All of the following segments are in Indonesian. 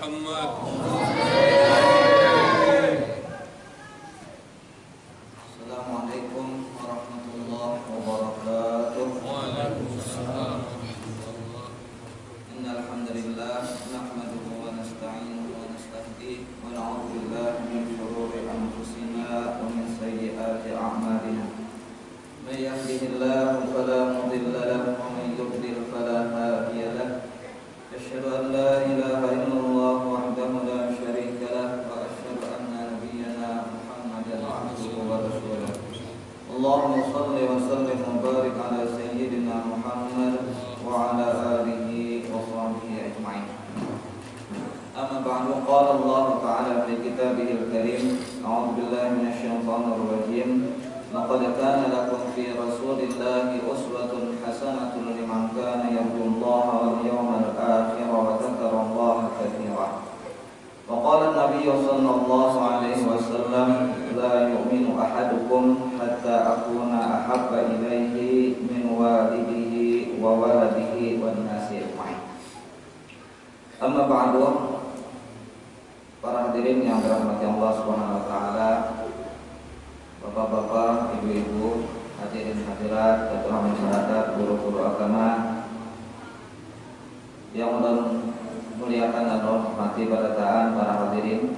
محمد. Assalamualaikum warahmatullahi wabarakatuh. Waalaikumsalam. Innal hamdalillah nahmaduhu wa nasta'inuhu wa nastahdihi wa na'udzu billahi min shururi anfusina wa min sayyiati a'malina. May yahdihillahu fala mudilla lahu wa may yudlil fala hadiya lahu. Asyhadu an la ilaha illallah wahdahu la syarika lahu wa asyhadu anna nabiyyana Muhammadan abduhu wa rasuluh. Allahumma shalli wa sallim wa barik ala sayyidina Muhammad wa ala alihi wa sahbihi ajma'in. Amma ba'du, qala Allah ta'ala fi kitabihil karim, a'udzu billahi minasy syaithanir rajim. Laqad kana lakum fi Rasulillahi uswatun hasanatun liman kana yarjullaha wal yawmal akhir wa dzakara Allaha katsiran. Wa qala an-nabiy sallallahu alaihi wasallam, la yu'minu ahadukum hatta akuna ahabba ilaihi min walidihi wa waladihi wan nasi ajma'in. Amma ba'du, para hadirin yang dirahmati Allah Subhanahu wa taala, bapak-bapak, ibu-ibu, hadirin hadirat, ketua masyarakat, guru-guru agama yang muliakan dan hormati pada para hadirin.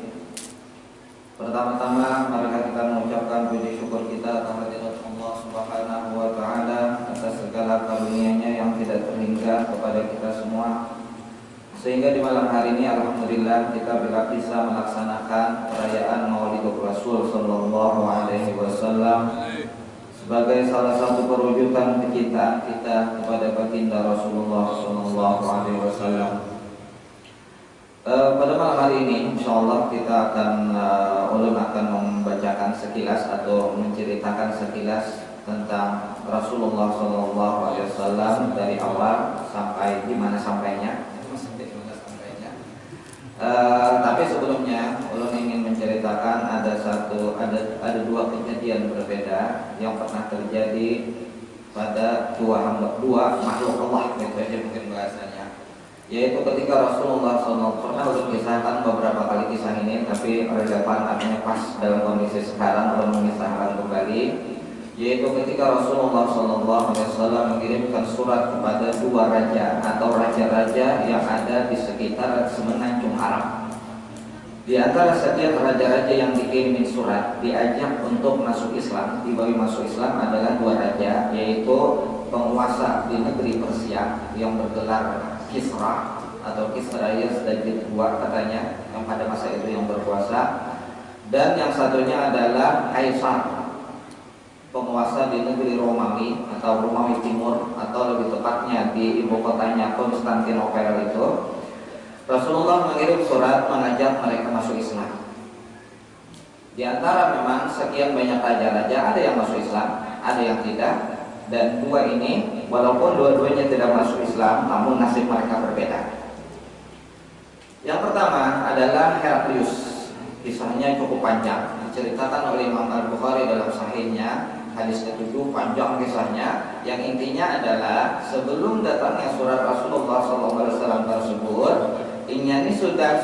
Pertama-tama mari kita mengucapkan puji syukur kita kehadirat Allah Subhanahu wa taala atas segala karunia-Nya yang tidak terhingga kepada kita semua, sehingga di malam hari ini alhamdulillah kita bisa melaksanakan perayaan Maulidul Rasul sallallahu alaihi wasallam sebagai salah satu perwujudan kita kepada baginda Rasulullah sallallahu alaihi wasallam. Pada malam hari ini insyaallah kita ulun akan membacakan sekilas atau menceritakan sekilas tentang Rasulullah sallallahu alaihi wasallam dari awal sampai di mana sampainya. Tapi sebelumnya ulun ingin menceritakan ada dua kejadian berbeda yang pernah terjadi pada dua makhluk Allah, itu aja mungkin bahasanya. Yaitu ketika Rasulullah SAW pernah ulun kisahkan beberapa kali kisah ini, tapi relevan artinya pas dalam kondisi sekarang ulun mengisahkan kembali. Yaitu ketika Rasulullah SAW mengirimkan surat kepada dua raja atau raja-raja yang ada di sekitar semenanjung Arab. Di antara setiap raja-raja yang dikirimin surat diajak untuk masuk Islam, dibawa masuk Islam adalah dua raja, yaitu penguasa di negeri Persia yang bergelar Kisra atau Kisrayas dan kedua katanya, yang pada masa itu yang berkuasa, dan yang satunya adalah Kaisar, penguasa di negeri Romawi atau Romawi Timur, atau lebih tepatnya di ibu kotanya Konstantinopel itu. Rasulullah mengirim surat mengajak mereka masuk Islam. Di antara memang sekian banyak raja-raja, ada yang masuk Islam, ada yang tidak. Dan dua ini walaupun dua-duanya tidak masuk Islam, namun nasib mereka berbeda. Yang pertama adalah Heraklius. Kisahnya cukup panjang, diceritakan oleh Imam Al-Bukhari dalam Sahihnya, hadis ke-7, panjang kisahnya. Yang intinya adalah sebelum datangnya surat Rasulullah SAW tersebut, ini sudah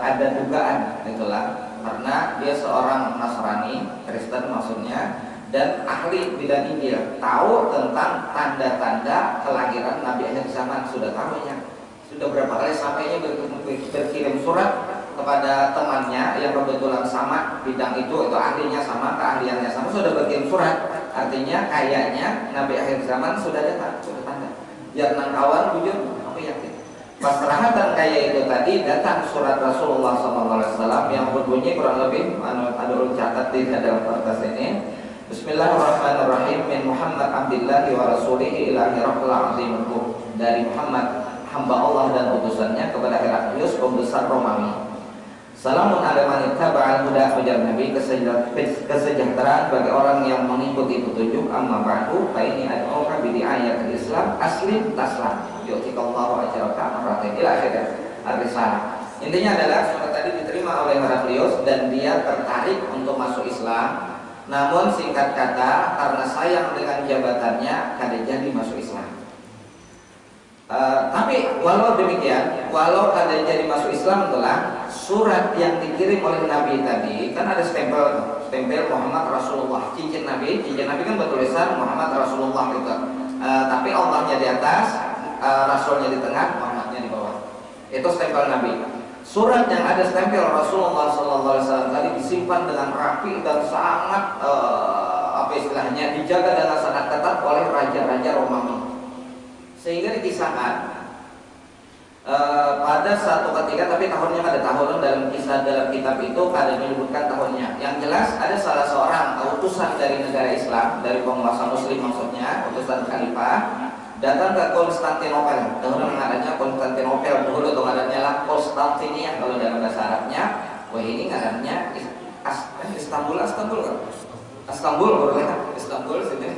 ada dugaan, itulah, karena dia seorang Nasrani, Kristen maksudnya, dan ahli bidang Injil, tahu tentang tanda-tanda kelahiran Nabi akhir zaman, sudah tahunya. Sudah berapa kali sampainya berkirim surat kepada temannya yang kebetulan sama bidang itu ahlinya sama, keahliannya sama, sudah berkirim surat. Artinya kayaknya Nabi akhir zaman sudah datang, sudah tanda. Jangan kawan bujur, aku yakin. Pas perhatian kayak itu tadi datang surat Rasulullah SAW yang berbunyi kurang lebih, ada catat di dalam kertas ini. Bismillahirrahmanirrahim. Min Muhammad abdillahi wa rasulihi ila Herakl azimul, dari Muhammad hamba Allah dan utusannya kepada Heraklius pembesar Romawi. Salamun ala man ittaba'al huda, ujar Nabi, kesejahteraan bagi orang yang mengikuti petunjuk. Amma ba'du, fa ini ad'uka bi ayatul Islam aslim taslam yu'tikallahu ajraka marratain ila akhir ar-risalah. Intinya adalah surat tadi diterima oleh Heraklius dan dia tertarik untuk masuk Islam. Namun singkat kata, karena sayang dengan jabatannya, kada jadi masuk Islam. Tapi walau demikian, walau ada jadi masuk Islam adalah surat yang dikirim oleh Nabi tadi kan ada stempel Muhammad Rasulullah, cincin Nabi kan bertulisan Muhammad Rasulullah gitu. Tapi Allahnya di atas, Rasulnya di tengah, Muhammadnya di bawah. Itu stempel Nabi. Surat yang ada stempel Rasulullah SAW tadi disimpan dengan rapi dan sangat apa istilahnya dijaga dengan sangat ketat oleh raja-raja Romawi. Sehingga dikisahkan pada satu ketika, tapi tahunnya ada tahun dalam kisah dalam kitab itu ada menyebutkan tahunnya. Yang jelas ada salah seorang utusan dari negara Islam, dari penguasa Muslim maksudnya, utusan khalifah datang ke Konstantinopel. Dahulu ngarannya Konstantinopel, dahulu itu ngarannya lah Konstantinia kalau dalam bahasa Arabnya. Wah ini ngarannya Istanbul kan? Istanbul sini.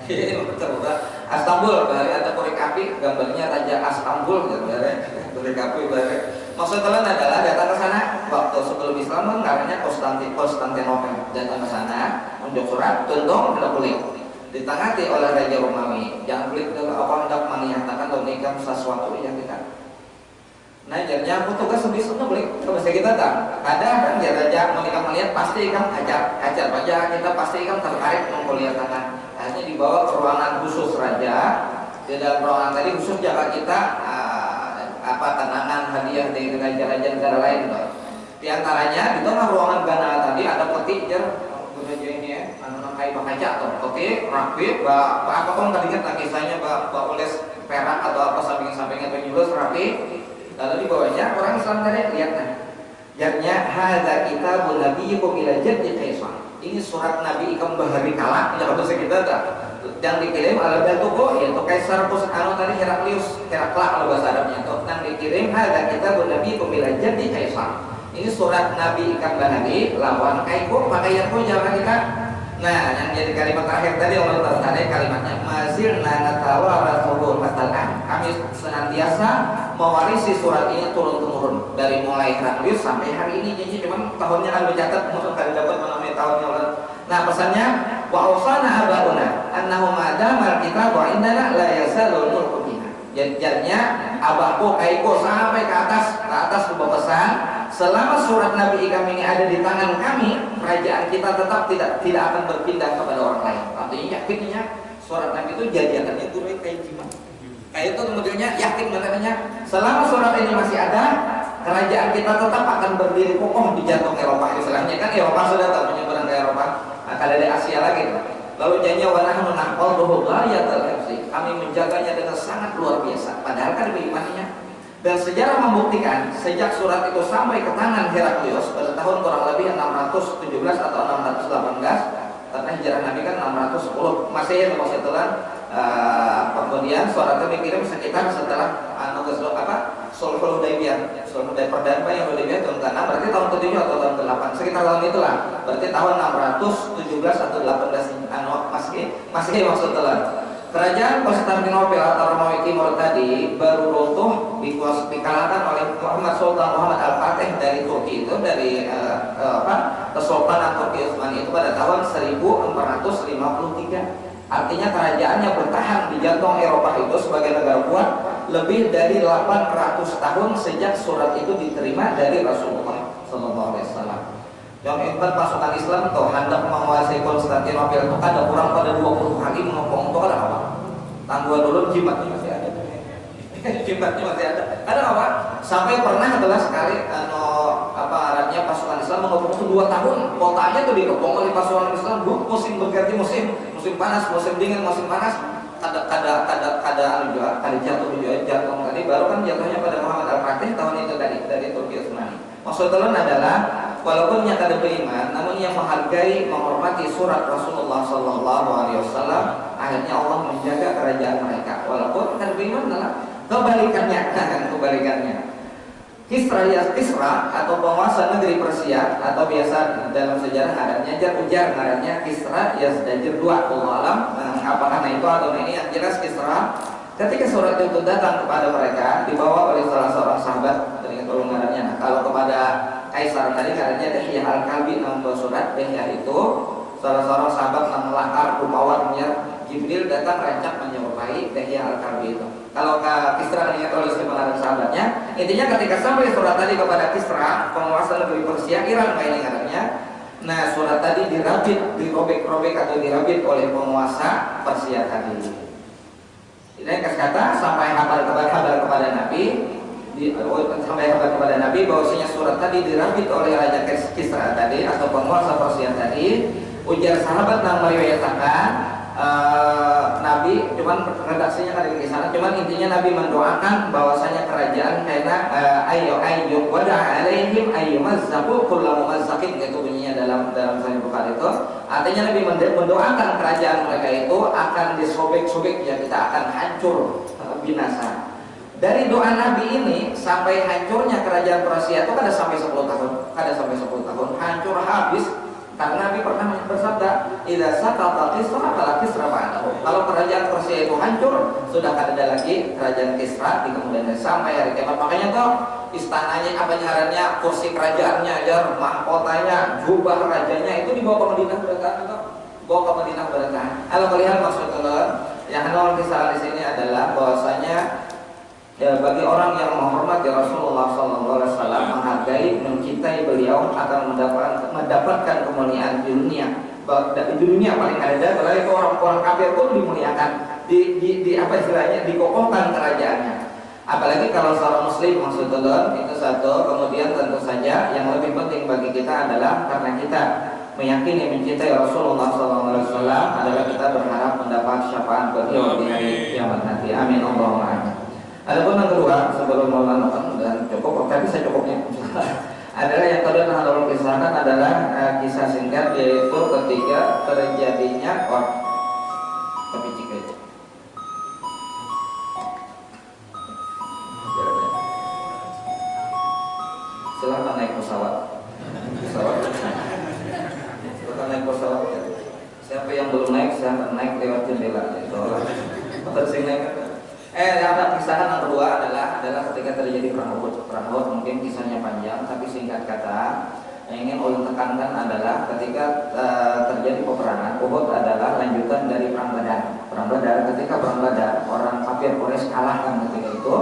Istanbul, dari ada korek api, gambarnya Raja Istanbul, korek api, maksudnya adalah datang ke sana waktu sebelum Islam, namanya Konstantinopel, datang ke sana, unjuk surat, tuntung, tidak boleh, ditangati oleh Raja Romawi, jangan boleh apa hendak menyatakan atau nikam sesuatu yang kita. Nah, jadinya aku tugas sebisa boleh, bisa kita tak. Ada kan dia Raja menikah melihat pasti kan ajar aja kita pasti kan tertarik melihatkan. Akhirnya dibawa ke ruangan khusus raja. Di dalam ruangan tadi khusus jaga kita tenangan hadiah dari raja-raja negara lain. Di antaranya di tengah ruangan gana tadi ada peti raja ini ya, kayak kaca atau peti rapi, apa pun tadi kan kisahnya oles perak atau apa samping-sampingnya penyulus rapi. Lalu di bawahnya orang Islam tadi lihat Jadinya hadza kitabun nabiyyikum ila jaddi Kaisar. Ini surat Nabi ikam bahari kala tidak bahasa kita tak. Yang dikirim ala Batuko yaitu Kaisar Pusano tadi Heraklius, Herakla kalau bahasa Arabnya itu. Yang dikirim hadza kitabun nabiyyikum ila jaddi Kaisar. Ini surat Nabi ikam bahari lawan Kaiko pakaian pun jangan kita. Nah, yang jadi kalimat terakhir tadi Allah tertarik kalimatnya mazilna natawarasuhu matalan. Kami senantiasa mewarisi surat ini turun-temurun dari mulai Heraklius sampai hari ini. Jadi memang tahunnya kan dicatat untuk kali dapat menemui tahunnya Allah. Nah, pesannya wa ausana abauna annahu madamal kitab wa indana la yasalul mulku bina. Jadinya abahku kaiko sampai ke atas berpesan selama surat Nabi kami ini ada di tangan kami, kerajaan kita tetap tidak akan berpindah kepada orang lain. Artinya yakinnya surat Nabi itu jadi akan diturunkan kayak gimana? Kayak itu kemudiannya yakin katanya selama surat ini masih ada, kerajaan kita tetap akan berdiri kokoh di jantung Eropa. Istilahnya kan Eropa sudah tak menyeberang ke Eropa, akan ada Asia lagi. Lalu janji wa nahnu nahfazuhu ghayatal hifzi. Kami menjaganya dengan sangat luar biasa. Padahal kan berimannya. Dan sejarah membuktikan sejak surat itu sampai ke tangan Heraklius pada tahun kurang lebih 617 atau 618 karena hijrah Nabi kan 610 Masehi atau setelah kemudian surat itu dikirim sekitar setelah Sulhul Hudaybiyah. Sulhul Hudaybiyah perdana yang Hudaybiyah tahun ke-6 berarti tahun ke-7 atau tahun ke-8 sekitar tahun itulah. Berarti tahun 617 atau 18 Masehi maksudnya. Kerajaan Konstantinopel atau Romawi Timur tadi baru runtuh dikalahkan oleh Muhammad Sultan Muhammad Al-Fatih dari Turki itu dari Kesultanan Turki Utsmani itu pada tahun 1453. Artinya kerajaannya bertahan di jantung Eropa itu sebagai negara kuat lebih dari 800 tahun sejak surat itu diterima dari Rasulullah SAW. Yang empat pasukan Islam tuh hendak menguasai Konstantinopel itu ada kurang pada 20 kali mengepung itu ada apa? Tangguh dulu jimatnya masih ada. Jimatnya masih ada. Ada apa? Sampai pernah adalah sekali Arabnya pasukan Islam mengepung itu 2 tahun. Kotanya tuh dikepung oleh pasukan Islam musim berganti musim panas, musim dingin, musim panas. Kada jatuh tadi baru kan jatuhnya pada Muhammad Al-Fatih tahun itu dari Turki Utsmani. Maksudnya adalah walaupun yang kada beriman, namun yang menghargai, menghormati surat Rasulullah SAW, akhirnya Allah menjaga kerajaan mereka. Walaupun kada beriman adalah kebalikannya. Kisra atau penguasa negeri Persia atau biasa dalam sejarah adanya ujar ngarannya Kisra Yazdajir II. Alam apakah itu atau ini yang jelas Kisra ketika surat itu datang kepada mereka dibawa oleh salah seorang sahabat dari golongannya. Nah, kalau kepada Kaisar tadi katanya Dahiyah Al-Kalbi membawa surat. Dahiyah itu salah seorang sahabat yang melakar rupawannya Jibril datang rancak menyerupai Dahya Al-Karbi itu. Kalau Kisra ingat oleh sebenarnya sahabatnya, intinya ketika sampai surat tadi kepada Kisra, penguasa negeri Persia, Iran ini katanya. Nah, surat tadi dirobek-robek atau dirabit oleh penguasa Persia tadi. Ini kata sampai kabar kepada Nabi, sampai kabar kepada Nabi bahwasanya surat tadi dirabit oleh Raja Kisra tadi atau penguasa Persia tadi. Ujar sahabat yang meriwayatkan Nabi, cuman redaksinya ada di sana, cuman intinya Nabi mendoakan bahwasanya kerajaan karena ayo wada alaihim ayyumazzabu kullu mumazzakin, itu bunyinya dalam Sahih Bukhari itu. Artinya Nabi mendoakan kerajaan mereka itu akan disobek-sobek, ya kita akan hancur, binasa. Dari doa Nabi ini sampai hancurnya kerajaan Persia itu kada sampai 10 tahun, hancur habis. Karena Nabi pernah bersabda, "Idza saqata Kisra fala Kisra ba'dahu." Kalau kerajaan Persia itu hancur, sudah tidak ada lagi kerajaan Kisra di kemudian hari sampai hari kiamat. Makanya toh istananya, apa nyarannya, kursi kerajaannya aja, mahkotanya, jubah rajanya itu dibawa ke Madinah berkah atau bawa ke Madinah berkah. Kalau melihat maksudnya yang hendak kisah di sini adalah bahwasanya bagi orang yang menghormati Rasulullah SAW, menghargai, mencintai beliau, akan mendapatkan kemuliaan di dunia. Di dunia paling ada, kalau itu orang kafir pun dimuliakan, di apa istilahnya, dikokohkan kerajaannya. Apalagi kalau seorang Muslim maksudnya itu satu. Kemudian tentu saja yang lebih penting bagi kita adalah karena kita meyakini mencintai Rasulullah SAW adalah kita berharap mendapat syafaat beliau di hari kiamat nanti. Amin Allahumma amin. Adapun yang kedua, sebelum melanjutkan dan cukup, tapi saya cukupnya adalah yang kedua yang harus kisahkan adalah kisah singkat, yaitu ketika terjadinya tapi jika silahkan naik pesawat. Silahkan naik pesawat. Siapa yang belum naik silahkan naik lewat jendela. Ada kisahan yang kedua adalah ketika terjadi perang Uhud. Perang Uhud mungkin kisahnya panjang, tapi singkat kata yang ingin ulun tekankan adalah ketika terjadi peperangan Uhud adalah lanjutan dari perang Badar. Perang Badar, ketika perang Badar orang kafir Quraisy kalahkan ketika itu.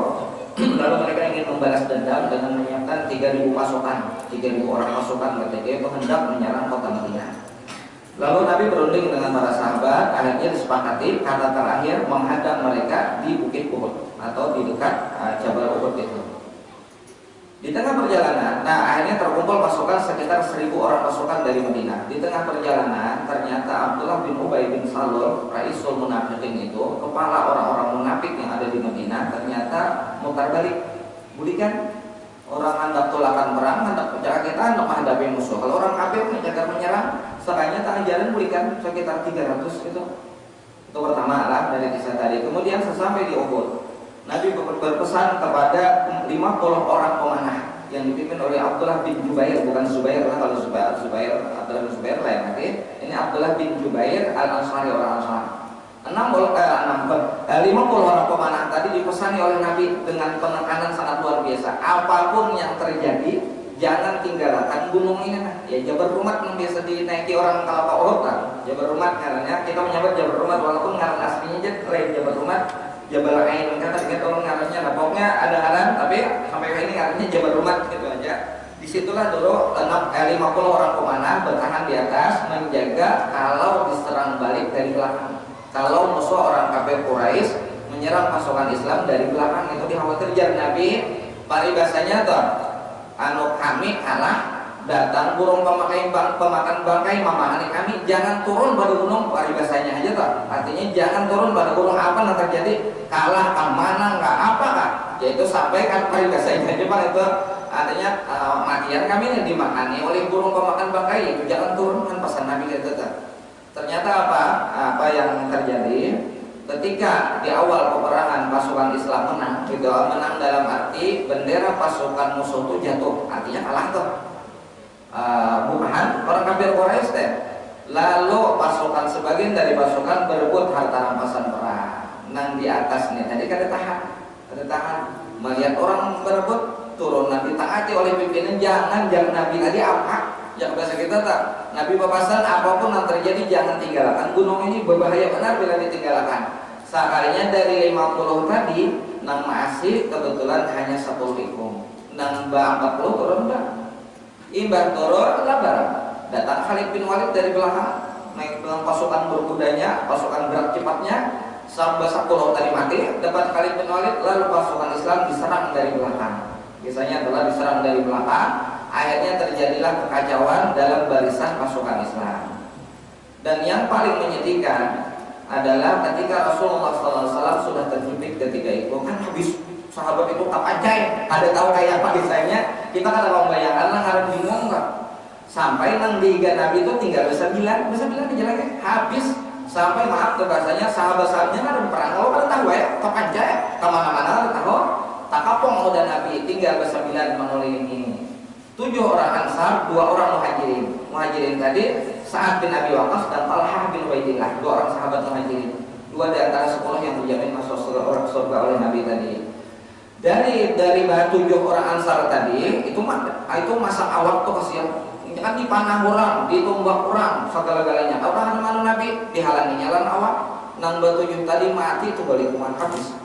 Lalu mereka ingin membalas dendam dengan menyiapkan 3.000 pasukan, 3.000 orang pasukan ketika itu hendak menyerang kota Madinah. Lalu Nabi berunding dengan para sahabat, akhirnya disepakati kata terakhir menghadang mereka di Bukit Uhud atau di dekat Jabal Uhud itu. Di tengah perjalanan, akhirnya terkumpul pasukan sekitar 1.000 orang pasukan dari Madinah. Di tengah perjalanan, ternyata Abdullah bin Ubay bin Salul, Raisul Munafiqin itu, kepala orang-orang munafik yang ada di Madinah, ternyata mutar balik, budikan. Orang hendak tolakan perang, hendak pecah kita, hendak menghadapi musuh. Kalau orang kafir menjaga menyerang, sekalinya tak jalan berikan sekitar 300 itu. Itu pertama lah dari kisah tadi. Kemudian sesampai di Uhud, Nabi berpesan kepada 50 orang pemanah yang dipimpin oleh Abdullah bin Jubair, bukan Zubair lah. Kalau Zubair Abdullah bin Zubair lain nanti. Ini Abdullah bin Jubair Al-Ansari, orang Ansar. 50 orang pemanah tadi dipesani oleh Nabi dengan penekanan sangat luar biasa. Apapun yang terjadi, jangan tinggalkan gunung ini. Ya Jabal Rumat yang biasa dinaiki orang kalau ke Uhud kan. Jabal Rumat karena kita menyebut Jabal Rumat walaupun ngaran aslinya aja lain Jabal Rumat, Jabal Ain kata kita orang ngarannya. Nah pokoknya ada ngaran, tapi sampai ini ngarannya Jabal Rumat gitu aja. Disitulah dulu 50 orang pemanah bertahan di atas menjaga kalau diserang balik dari belakang. Kalau musuh orang kafir Quraisy menyerang pasukan Islam dari belakang, itu dikhawatirkan Nabi paribasanya tuh kami kalah, datang burung pemakan bangkai memahami kami, jangan turun pada gunung, paribasanya aja tuh. Artinya jangan turun pada gunung, apa yang terjadi, kalah kemana nggak apa kah, yaitu sampai kan paribasanya aja Bang, itu artinya matian kami ini dimakani oleh burung pemakan bangkai, itu jangan turun, kan pesan Nabi gitu tuh. Ternyata apa yang terjadi ketika di awal peperangan pasukan Islam menang, gitu, menang dalam arti bendera pasukan musuh itu jatuh, artinya kalah tuh. Bukan orang kafir Quraisy teh. Lalu pasukan sebagian dari pasukan berebut harta rampasan perang. Nang di atas nih tadi kada tahan, melihat orang berebut turun, nanti taati oleh pimpinan, jangan Nabi tadi apa yang bahasa kita tak. Nabi papasan apapun yang terjadi jangan tinggalkan. Gunung ini berbahaya benar bila ditinggalkan. Sekalinya dari 50 tadi, nang masih kebetulan hanya 10 ikung. Nang 40 turun dah. Imbang turun lah barang. Datang Khalid bin Walid dari belakang, naik dengan pasukan berkudanya, pasukan gerak cepatnya. Sampai 10 tadi mati, dapat Khalid bin Walid, lalu pasukan Islam diserang dari belakang. Kisahnya adalah diserang dari belakang. Akhirnya terjadilah kekacauan dalam barisan pasukan Islam. Dan yang paling menyedihkan adalah ketika Rasulullah SAW sudah terjepit ketika itu, kan habis sahabat itu tak ajaib, ada tahu kayak apa kisahnya, kita kan kalau membayangkan lah harus bingung kan. Sampai nang tiga Nabi itu tinggal bersembilan di jalannya habis. Sampai maaf tuh bahasanya sahabat-sahabatnya kan ada perang, kalau kan tahu ya, tak ajaib, kemana-mana tahu, tak kapong udah Nabi tinggal bersembilan mengelilingi. 7 orang Ansar, 2 orang Muhajirin. Muhajirin tadi Sa'ad bin Abi Waqqas dan Talhah bin Ubaidillah, 2 orang sahabat Muhajirin. 2 di antara 10 yang dijamin masuk surga oleh Nabi tadi. Dari 7 orang Ansar tadi itu masa awal tuh kasihan. Kan dipanah orang, ditumbak orang, segala-galanya. Orang mana Nabi dihalangi jalan awak. Nang 7 tadi mati itu balik kuman habis.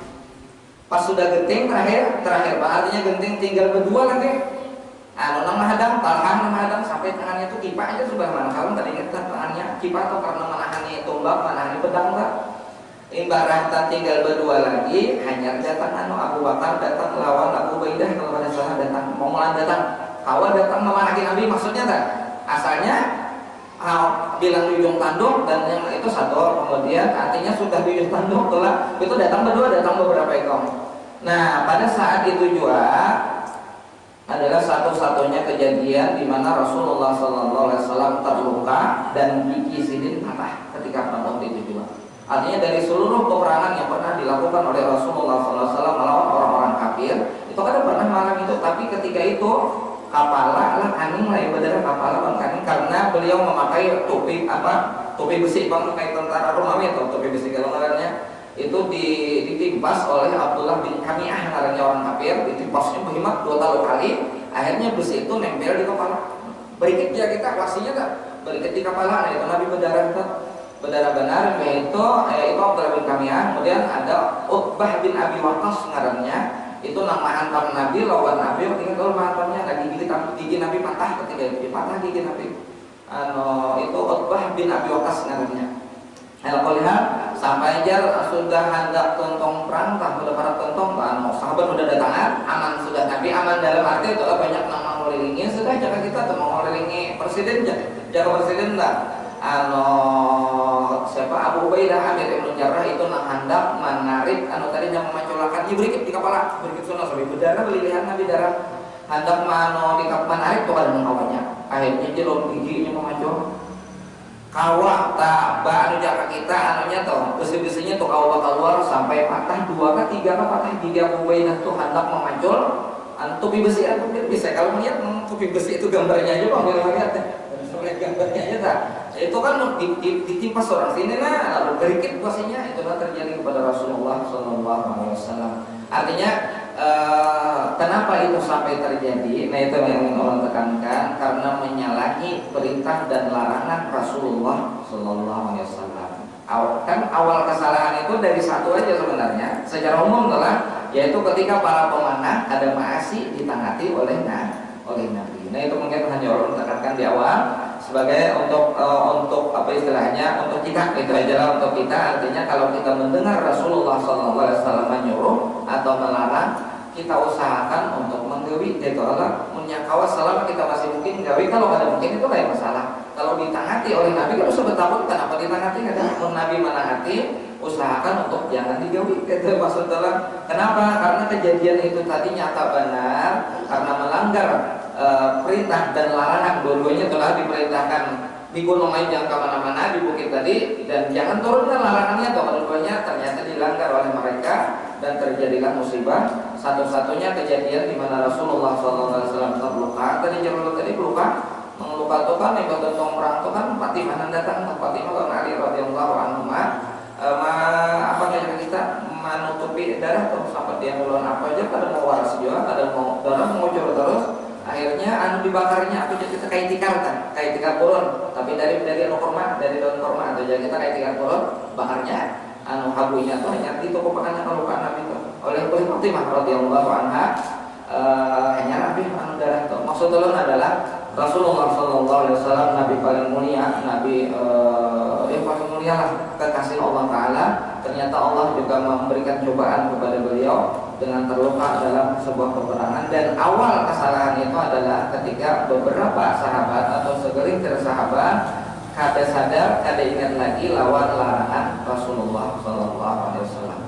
Pas sudah genting terakhir artinya genting tinggal berdua lagi. Nang menghadang, Talhah menghadang sampai tangannya itu kipa aja sudah mana kalau tadi ingat tangannya kipa atau karena menahani tombak, menahani pedang enggak. Ibaratnya tinggal berdua lagi, hanya datang Abu Bakar datang lawan Abu Ubaidah kalau pada salah datang, Momolan datang, Hawa datang memanahki Nabi maksudnya tak? Asalnya bilang di ujung tanduk dan yang itu satu, kemudian artinya sudah di ujung tanduk telah itu datang berdua, datang beberapa ekor. Nah pada saat itu juga adalah satu-satunya kejadian di mana Rasulullah SAW terluka dan gigi sidin patah ketika perang itu juga. Artinya dari seluruh peperangan yang pernah dilakukan oleh Rasulullah SAW melawan orang-orang kafir itu kan pernah malam itu, tapi ketika itu kapala lah kaning lah ibadah kapala bang kaning karena beliau memakai topi besi bang kayak tentara Romawi atau topi besi kalau ngarannya itu ditimpas oleh Abdullah bin Kamiah ngarannya orang kafir, ditimpasnya berhemat 2 kali, akhirnya besi itu nempel di kepala. Berikut dia kita wasinya tak berikut di kepala, itu Nabi berdarah benar yaitu Abdullah bin Kamiah. Kemudian ada Utbah bin Abi Waqqas ngarannya, itu nama hantam Nabi lawan Nabi, tinggal kalau hantamnya lagi gigi Nabi patah ketika itu patah gigi Nabi. Itu Utbah bin Abi Waqqas ngarannya. Alhamdulillah sampai aja sudah hendak tontong perang, tak sudah para tontong, sahabat sudah datangan, aman sudah Nabi, aman dalam arti itu banyak nama mengelilingi, sudah jaga kita atau mengelilingi presiden, jaga presiden lah. Siapa Abu Ubaidah Amir Ibn Jarrah itu nak hendak menarik, tadinya memanculkan, berikut di kepala, berikut sunnah sampai berdarah, berlihat Nabi darah, hendak menarik tuh ada kawannya, akhirnya jelom giginya memancul. Kawah tak anu jaga kita tuh besi-besinya tuh kawah keluar sampai patah 2 ke 3 patah gigi Abu Ubaidah tuh hendak memancul topi besi atau bisa kalau melihat topi besi itu gambarnya aja bang boleh lihat gambarnya aja tak itu kan ditimpas orang sini lah lalu berikit posisinya itu terjadi kepada Rasulullah SAW. Artinya kenapa itu sampai terjadi? Nah itu yang ingin orang tekankan karena menyalahi perintah dan larangan Rasulullah SAW. Kan awal kesalahan itu dari satu aja sebenarnya. Secara umum telah yaitu ketika para pemanah ada maasi ditangati oleh Nabi. Nah itu mungkin hanya orang tekankan di awal sebagai untuk apa istilahnya untuk kita itu aja untuk kita. Artinya kalau kita mendengar Rasulullah SAW menyuruh atau melarang, kita usahakan untuk menggawi itu Allah menyakawa selama kita masih mungkin gawi. Kalau ada mungkin itu lain masalah. Kalau ditangati oleh Nabi kalau sebetulnya kenapa ditangati? Kalau Nabi menangati usahakan untuk jangan digawi. Itu maksudnya kenapa? Karena kejadian itu tadi nyata benar karena melanggar perintah dan larangan. Dua-duanya telah diperintahkan di gunung lain jangan kemana-mana di bukit tadi dan jangan turunkan larangannya. Dua-duanya ternyata dilanggar oleh mereka dan terjadilah musibah. Satu-satunya kejadian di mana Rasulullah SAW terluka. Tadi luka mengeluka itu kan yang tentang perang itu kan Fatimah datang. Fatimah dan Ali radhiyallahu anhu apa namanya kita menutupi darah tuh sampai dia ngeluarin apa aja, kadang mau waras juga, kadang mau darah mengucur terus. Akhirnya dibakarnya atau kita kayak tikar kan, kayak tikar purun, tapi dari kurma, dari daun kurma atau jadi kita kayak tikar purun, bakarnya anu habunya tuh hanya di toko pakannya kalau Nabi itu oleh Fatimah radhiyallahu anha hanya Nabi anu darah itu. Maksudnya adalah Rasulullah sallallahu alaihi wasallam Nabi paling mulia, Nabi yang paling mulia lah kekasih Allah Taala. Ternyata Allah juga memberikan cobaan kepada beliau dengan terluka dalam sebuah peperangan, dan awal kesalahan itu adalah ketika beberapa sahabat atau segelintir sahabat kada sadar, kada ingat lagi lawan larangan Rasulullah sallallahu alaihi wasallam.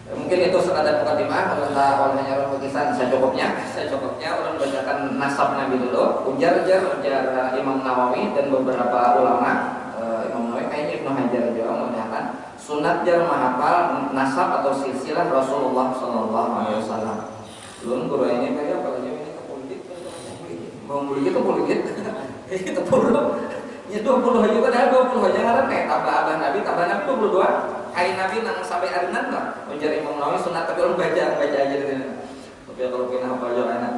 Mungkin itu sekadar mukadimah, kalau hanya lukisan secukupnya ulun bacakan nasab Nabi dulu, ujar Imam Nawawi dan beberapa ulama. Imam Nawawi kayaknya Ibnu Hajar juga mengatakan sunat jar menghafal nasab atau silsilah Rasulullah sallallahu alaihi wasallam. Ulun guru ini kayak apa aja ini kepolitik, mau politik itu politik, kita perlu. Ya 20 aja padahal 20 aja ngaran kayak tambah Nabi 22. Kain Nabi nang sampai arinan lah. Ujar Imam Nawawi sunat tapi orang baca aja gitu. Tapi kalau kena apa aja enak.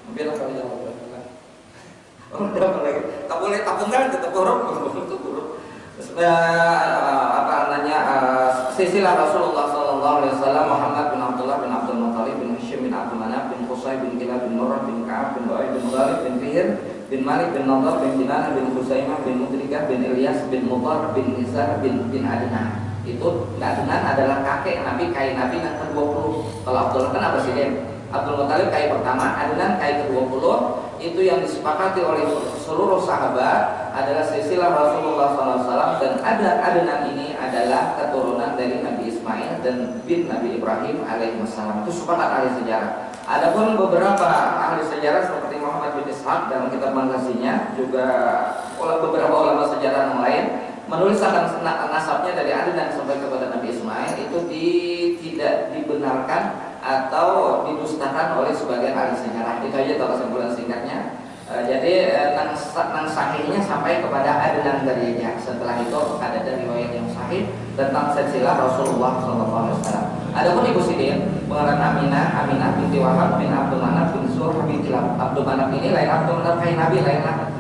Mungkin apa aja apa. Oh, udah lagi. Tak boleh tapungan tetap korup. Apa namanya silsilah Rasulullah sallallahu alaihi wasallam Muhammad bin Abdullah bin Abdul Muthalib bin Hashim bin Abdul Manaf bin Qusay bin Kilab bin Murrah bin Ka'ab bin Lu'ay bin Ghalib bin Fihr bin Malik bin Nadar bin Kinanah bin Khuzaimah bin Mudrikah bin Ilyas bin Mudar bin Nizar bin Adnan. Itu Adnan adalah kakek Nabi, kai Nabi yang ke-20. Kalau Abdullah kan apa sih dia? Abdul Muthalib kai pertama, Adnan kai ke-20. Itu yang disepakati oleh seluruh sahabat adalah silsilah Rasulullah SAW, dan Adnan ini adalah keturunan dari Nabi Ismail dan bin Nabi Ibrahim alaihissalam. Itu sepakat ahli sejarah. Adapun beberapa ahli sejarah seperti Muhammad bin Ishaq dalam kitab Maghazinya, juga beberapa ulama sejarah yang lain menuliskan nasabnya dari Adnan sampai kepada Nabi Ismail itu tidak dibenarkan atau didustakan oleh sebagian ahli sejarah. Itu aja kalau kesimpulan singkatnya. Jadi nang sahihnya sampai kepada Adnan darinya. Setelah itu ada riwayat yang sahih tentang silsilah Rasulullah SAW. Adapun Ibu Sidin pengarang Aminah binti Wahab bin Abdul Manaf bin Zuhra bin Kilab. Abdul Manaf ini lain Abdul Manaf kain Nabi, lainlah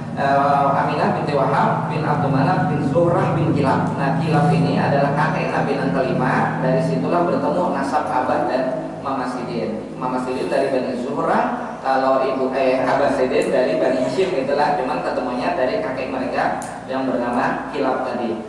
Aminah binti Wahab bin Abdul Manaf bin Zuhra bin Kilab. Nah, Kilab ini adalah kakek Nabi yang kelima. Dari situlah bertemu nasab abah dan Mama Sidin. Mama Sidin dari Bani Zuhra, kalau ibu Abah Sidin dari Bani Hashim, itulah, cuman ketemunya dari kakek mereka yang bernama Kilab tadi.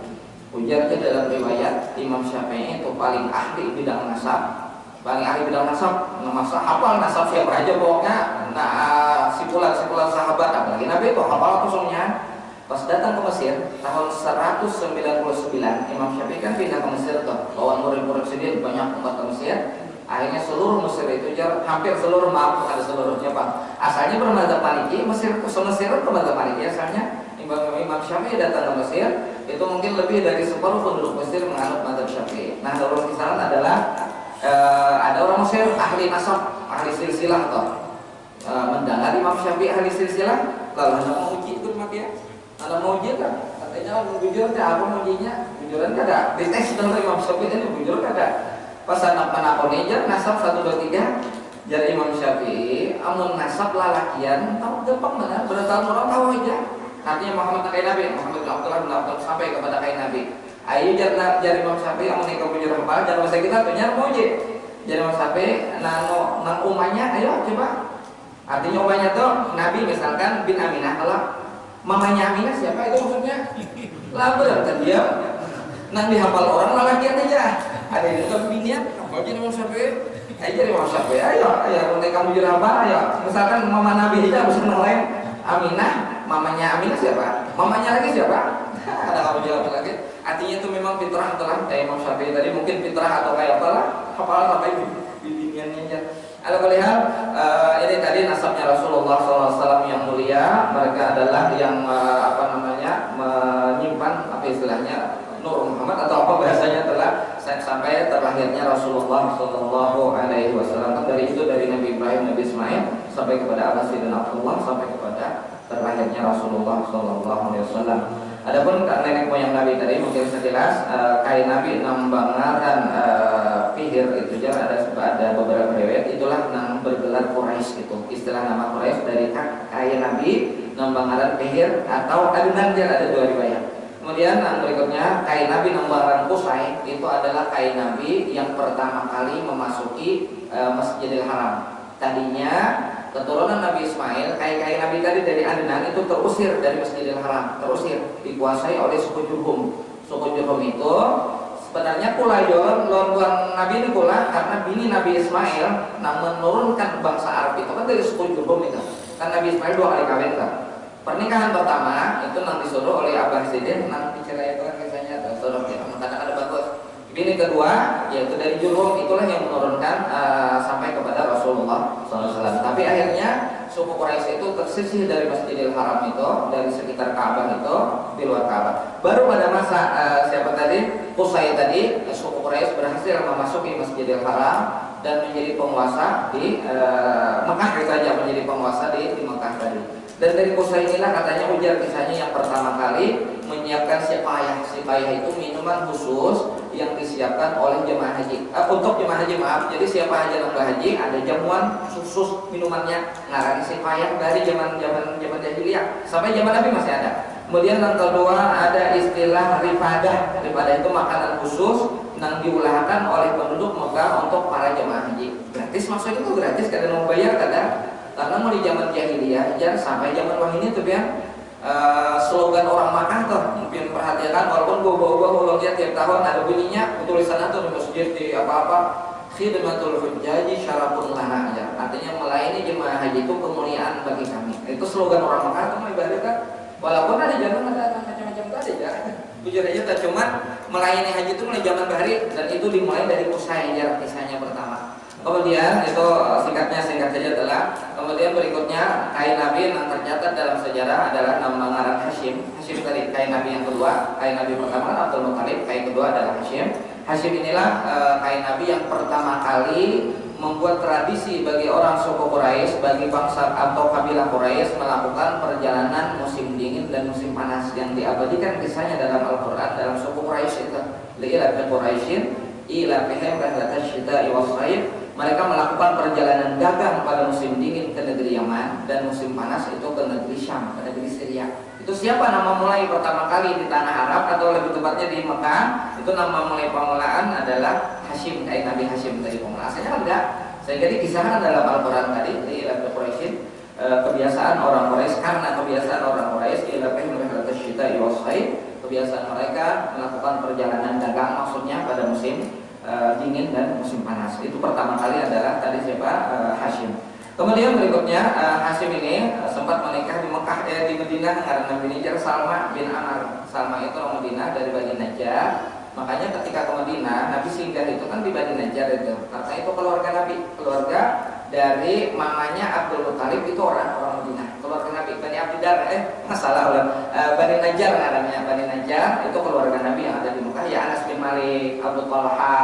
Ujar ke dalam riwayat Imam Syafi'i itu paling ahli bidang nasab, hafal nasab siapa aja pokoknya. Nah, sipulan sahabat, apalagi Nabi itu hafal khususnya. Pas datang ke Mesir tahun 199, Imam Syafi'i kan pindah ke Mesir tuh, bawa murid-murid Sidin banyak umat ke Mesir. Akhirnya seluruh Mesir itu hampir seluruh, ada seluruhnya Pak. Asalnya bermadzhab Maliki, Mesir ke Mesir bermadzhab Maliki asalnya. Imam Syafi'i datang ke Mesir, itu mungkin lebih dari separuh penduduk Mesir menganut mazhab Syafi'i. Nah, dalam kisaran adalah ada orang Mesir ahli nasab, ahli silsilah toh. Mendengar Imam Syafi'i ahli silsilah, lalu anda mau uji itu mati ya? Anda mau uji kan? Katanya jujurnya apa mau ujinya? Jujuran kada. Dites dengan Imam Syafi'i ini jujur kada. Pas anak aja nasab 1 2 3 jadi Imam Syafi'i amun nasab lalakian tahu gampang mana bertahun orang tahu aja. Artinya Muhammad kain Nabi, Muhammad bin Abdullah bin Abdul sampai kepada kain Nabi. Ayo jadi Imam Syafi'i amun nikah punya hafal jangan masa kita tuh nyar muji. Jadi Imam Syafi'i nang umahnya ayo coba. Artinya umahnya tuh Nabi misalkan bin Aminah, kalau mamanya Aminah siapa itu maksudnya? Lah berarti dia nang dihafal orang lalakian aja. Ada yang nonton binian, apa aja Imam Syafi'i? Aja Imam Syafi'i, ayo kamu jadi apa? Ayo, misalkan mama Nabi aja harus kenal lain. Aminah, mamanya Aminah siapa? Mamanya lagi siapa? Ada kamu jawab lagi. Artinya itu memang fitrah telah kayak Imam Syafi'i tadi, mungkin fitrah atau kayak apalah, hafal sampai biniannya aja. Ada melihat ini tadi nasabnya Rasulullah SAW yang mulia. Mereka adalah yang menyimpan apa istilahnya Nur Muhammad atau apa bahasanya telah sampai terlahirnya Rasulullah Sallallahu Alaihi Wasallam. Dari itu dari Nabi Ibrahim, Nabi Ismail sampai kepada Abbas bin Abdullah sampai kepada terlahirnya Rasulullah Sallallahu Alaihi Wasallam. Adapun nenek moyang Nabi tadi mungkin sekilas kain Nabi nambang dan Fihir itu ada beberapa riwayat itulah nang bergelar Quraisy itu. Istilah nama Quraisy dari kaya Nabi nambangaran Fihir atau Adnan ada dua riwayat. Kemudian yang berikutnya kain Nabi nambangaran Qusay itu adalah kain Nabi yang pertama kali memasuki Masjidil Haram. Tadinya keturunan Nabi Ismail, kain Nabi tadi dari Adnan itu terusir dari Masjidil Haram, terusir, dikuasai oleh suku Jurhum. Suku Jurhum itu sebenarnya pula lontuan Nabi ini pula karena bini Nabi Ismail menurunkan bangsa Arab itu kan dari suku Jurhum itu. Kan Nabi Ismail 2 kali kawin kan. Pernikahan pertama itu nang disuruh oleh Abah Sidin nang diceritakan kisahnya suruh kita kadang-kadang bagus. Bini kedua yaitu dari Jurhum itulah yang menurunkan sampai kepada Rasulullah SAW. Tapi akhirnya suku Quraisy itu tersisih dari Masjidil Haram itu, dari sekitar Ka'bah itu, di luar Ka'bah. Baru pada masa siapa tadi? Qusay tadi, suku Quraisy berhasil memasuki Masjidil Haram dan menjadi penguasa di Mekah saja, menjadi penguasa di Mekah tadi. Dan dari Qusay inilah katanya ujar kisahnya yang pertama kali menyiapkan sipayah. Sipayah itu minuman khusus yang disiapkan oleh jemaah haji. Untuk jemaah haji maaf, jadi siapa haji yang haji ada jamuan khusus minumannya ngarang sipayah dari zaman jahiliyah sampai zaman Nabi masih ada. Kemudian yang kedua ada istilah rifadah. Rifadah itu makanan khusus yang diulahkan oleh penduduk Mekah untuk para jemaah haji. Gratis, maksudnya itu gratis, kadang mau bayar kadang. Karena mau di zaman jahiliyah aja sampai zaman wahyu ini tuh ya slogan orang Makkah tuh mungkin perhatikan walaupun gua ulangnya tiap tahun ada bunyinya tulisannya tuh di masjid di apa-apa khidmatul hujjaji syarafun lana aja. Artinya melayani jemaah haji itu kemuliaan bagi kami. Itu slogan orang Makkah tuh mau ibaratkan walaupun ada zaman ada macam-macam tadi ya. Jujur aja tak cuma melayani haji itu mulai zaman bahari dan itu dimulai dari Qusay jarak kisahnya pertama. Kemudian itu singkat saja adalah kemudian berikutnya kain Nabi yang tercatat dalam sejarah adalah nama ngaran Hashim. Hashim tadi kain Nabi yang kedua, kain Nabi pertama Abdul Muthalib, kain kedua adalah Hashim. Hashim inilah kain Nabi yang pertama kali membuat tradisi bagi orang suku Quraisy, bagi bangsa atau kabilah Quraisy melakukan perjalanan musim dingin dan musim panas yang diabadikan kisahnya dalam Al-Qur'an dalam suku Quraisy itu. Li'ila bi Quraisyin ila bihim rahlatash syita'i was-shayf. Mereka melakukan perjalanan dagang pada musim dingin ke negeri Yaman dan musim panas itu ke negeri Syam, ke negeri Syria. Itu siapa nama mulai pertama kali di tanah Arab atau lebih tepatnya di Mekah? Itu nama mulai permulaan adalah Hashim, kain Nabi Hashim dari permulaan. Asalnya enggak. Sehingga dikisahkan dalam Al-Qur'an tadi di Al Quraisy kebiasaan orang Quraisy karena kebiasaan orang Quraisy kebiasaan mereka melakukan perjalanan dagang maksudnya pada musim dingin dan musim panas. Itu pertama kali adalah tadi siapa? Hashim. Kemudian berikutnya Hashim ini sempat menikah di Mekah di Madinah karena Nabi Nijar Salma bin Amr. Salma itu orang Madinah dari Bani Najjar. Makanya ketika ke Madinah Nabi singgah itu kan di Bani Najjar itu. Karena itu keluarga Nabi, keluarga dari mamanya Abdul Muthalib itu orang Madinah. Keluarga Nabi Bani Abdidar Bani Najjar namanya. Bani Najjar itu keluarga Nabi yang ada di Mekah. Ya Anas bin Malik, Abu Talha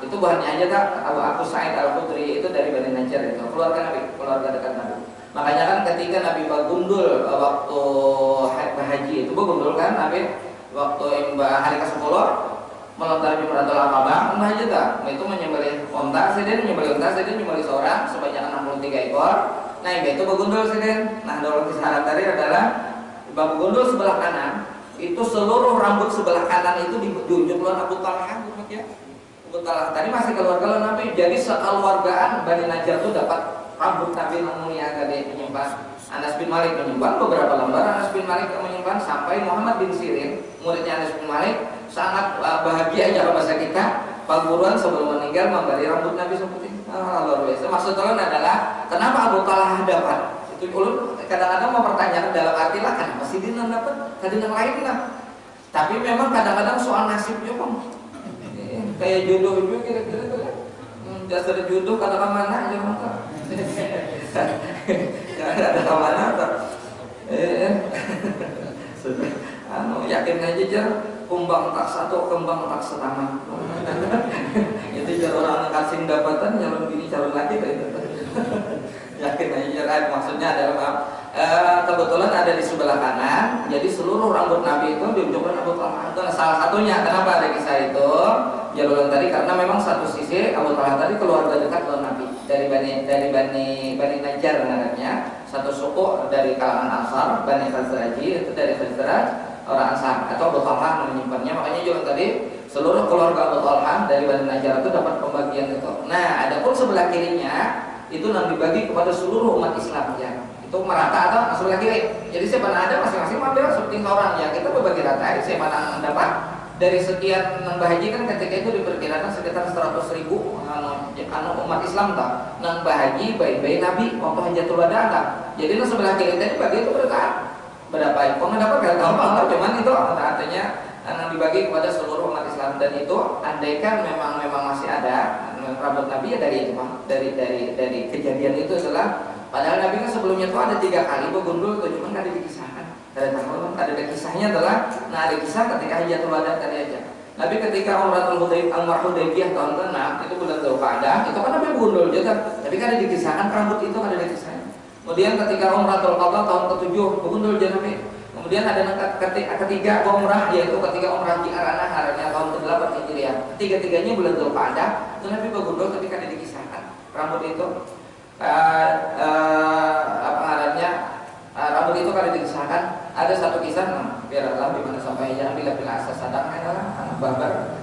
itu bukannya aja tak Abu Sa'id Al-Khudri itu dari Bani Najjar itu keluarga Nabi, keluarga dekat Nabi. Makanya kan ketika Nabi bergundul waktu haji itu bergundul kan Nabi waktu hari ke-10 melontar Jumratul Aqabah umrah aja tak? Itu menyembelih unta, sedin menyembelih seorang sebanyak 63 ekor. Nah itu bergundul sedin. Nah dalam kisah tadi adalah bergundul sebelah kanan itu seluruh rambut sebelah kanan itu diunjuk oleh Abu Talha ya. Abu Talha tadi masih keluarga Nabi. Jadi sekeluargaan Bani Najjar itu dapat rambut Nabi yang mulia tadi menyimpan. Anas bin Malik menyimpan beberapa lembar. Anas bin Malik menyimpan sampai Muhammad bin Sirin muridnya Anas bin Malik sangat bahagia ya masa kita Pak Buruan sebelum meninggal memberi rambut Nabi seperti ini. Luar biasa. Maksudnya adalah kenapa Abu Talha dapat? Itu ulun kadang-kadang mempertanyakan dalam arti lah kenapa sih dia dapat? Tadi yang lain lah. Tapi memang kadang-kadang soal nasibnya bang. Kayak jodoh juga kira-kira tuh. Dasar jodoh kadang-kadang mana aja maka. Ada kemana tak? Yakin aja jar kumbang tak satu, kembang tak setama. Itu jar orang kasih dapatan calon bini calon laki kayak itu. Yakin aja jar maksudnya adalah kebetulan ada di sebelah kanan. Jadi seluruh rambut Nabi itu diunjukkan Abu Talha. Salah satunya kenapa ada kisah itu? jalur tadi karena memang satu sisi Abu Talha tadi keluarga dekat dengan Nabi dari Bani Najjar namanya, satu suku dari kalangan Ansar, Bani Khazraji itu dari Khazraj orang Ansar atau Abu Talha menyimpannya, makanya jalur tadi seluruh keluarga Abu Talha dari Bani Najjar itu dapat pembagian itu. Nah, adapun sebelah kirinya itu nanti dibagi kepada seluruh umat Islam ya. Itu merata atau sebelah kiri. Jadi siapa yang ada masing-masing ambil seperti orang ya, kita berbagi rata. Siapa yang mendapat dari sekian nambah haji kan ketika itu diperkirakan sekitar 100.000 umat Islam tak nambah haji baik-baik Nabi waktu hajatul wada tak. Jadi sebelah kiri tadi bagi itu berapa ikon dapat gak tahu apa, cuman itu artinya yang dibagi kepada seluruh umat Islam. Dan itu andaikan memang masih ada rambut Nabi ya dari itu dari kejadian itu adalah padahal Nabi kan sebelumnya itu ada 3 kali bergundul itu, cuman ada dikisahkan. Ada kisahnya adalah, nah ada kisah ketika hajatul wada tadi aja. Nabi ketika Umratul Hudaybiyah tahun ke-6 itu bulan Dzulqa'dah, itu kan Nabi bergundul juga. Tapi kan ada dikisahkan rambut itu ada dikisahnya. Kemudian ketika Umratul Qadha tahun ke-7 bergundul juga Nabi. Kemudian ada ketiga umrah yaitu ketika umrah Ji'aranah haranya tahun ke-8 Hijriah. Ketiga-tiganya bulan Dzulqa'dah, itu Nabi bergundul ketika ada dikisahkan rambut itu. Rambut itu kalau dikisahkan ada satu kisah biar Allah dimana sampai jangan bila asas sadang anak babar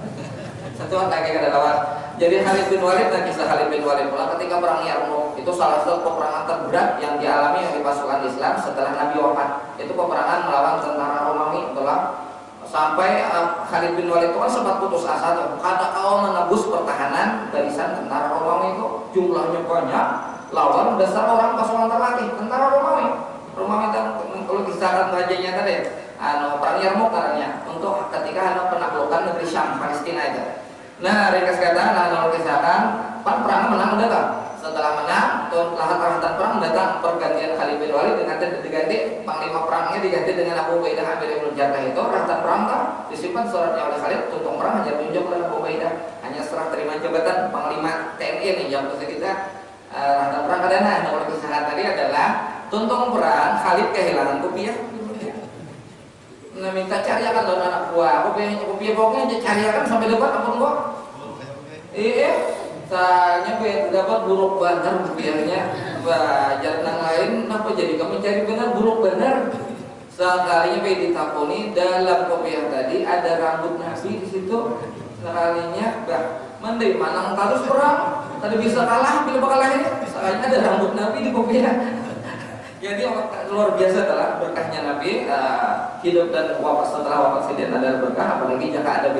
satu lagi ada lawan. Jadi Khalid bin Walid dan kisah Khalid bin Walid pula ketika perang Yarmouk itu salah satu peperangan terberat yang dialami oleh pasukan Islam setelah Nabi wafat. Itu peperangan melawan tentara Romawi telah sampai Khalid bin Walid itu kan sempat putus asa tuh. Kata kau menebus pertahanan barisan tentara Romawi itu jumlahnya banyak, lawan dasar orang pasukan terlatih tentara Romawi. Romawi kalau kisahkan rajanya tadi, perang Yarmouk katanya untuk ketika penaklukan negeri Syam Palestina itu. Nah, ringkas kata, kalau kisahkan perang menang datang. Setelah menang, lahan-lahan perang datang pergantian Khalid bin Walid dengan diganti panglima perangnya diganti dengan Abu Ubaidah Amir bin Jarrah itu. Rahatat perang disimpan suratnya oleh Khalid, tuntung perang hanya ditunjuk oleh Abu Ubaidah, hanya serah terima jabatan panglima TNI nih yang kita rahatat perang kadana. Kalau kisahkan tadi adalah tuntung perang Khalid kehilangan kopiah. Nah minta cariakan loh anak buah kopiah pokoknya cariakan sampai dapat ampun gua. Tanya gue dapat buruk benar kopiahnya. Bajar nang lain kenapa jadi kamu cari benar buruk benar. Sekalinya gue ditaponi dalam kopiah tadi ada rambut Nabi di situ. Sekalinya mending manang terus perang tadi bisa kalah bila bakal lahir. Sekalinya ada rambut Nabi di kopiah. Jadi luar biasa adalah berkahnya Nabi hidup dan wafat setelah wafat sidin adalah berkah, apalagi jika ada